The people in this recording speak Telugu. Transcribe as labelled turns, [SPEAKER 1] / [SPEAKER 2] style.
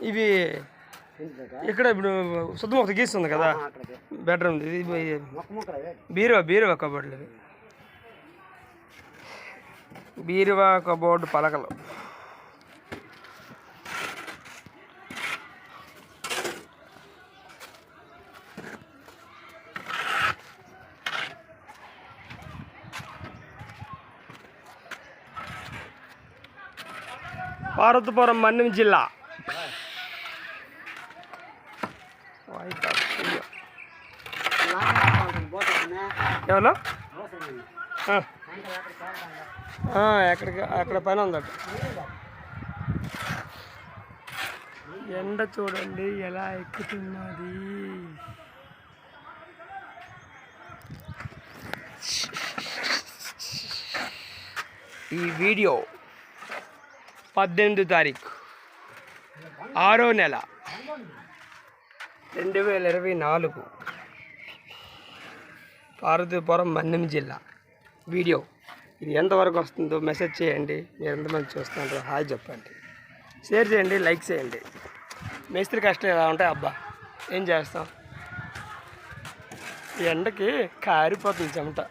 [SPEAKER 1] ఇవి ఇక్కడ ఇప్పుడు శుద్ధ ఒక గీస్తుంది కదా బెడ్రూమ్ ఇది బీరువా కబోర్డులు బీరువా కబోర్డు పలకలు పార్వతీపురం మన్యం జిల్లా ఎవరు ఎక్కడికి అక్కడ పైన ఉందట ఎండ చూడండి ఎలా ఎక్కుతున్నది. ఈ వీడియో 18వ తారీఖు 6వ నెల 2024 పార్వతీపురం మన్యం జిల్లా వీడియో. ఇది ఎంతవరకు వస్తుందో మెసేజ్ చేయండి. మీరు ఎంతమంది చూస్తున్నారు హాయ్ చెప్పండి, షేర్ చేయండి, లైక్ చేయండి. మేస్త్రి కష్టం ఎలా ఉంటాయి అబ్బా, ఏం చేస్తాం, ఈ ఎండకి కారిపోతుంది చెమట.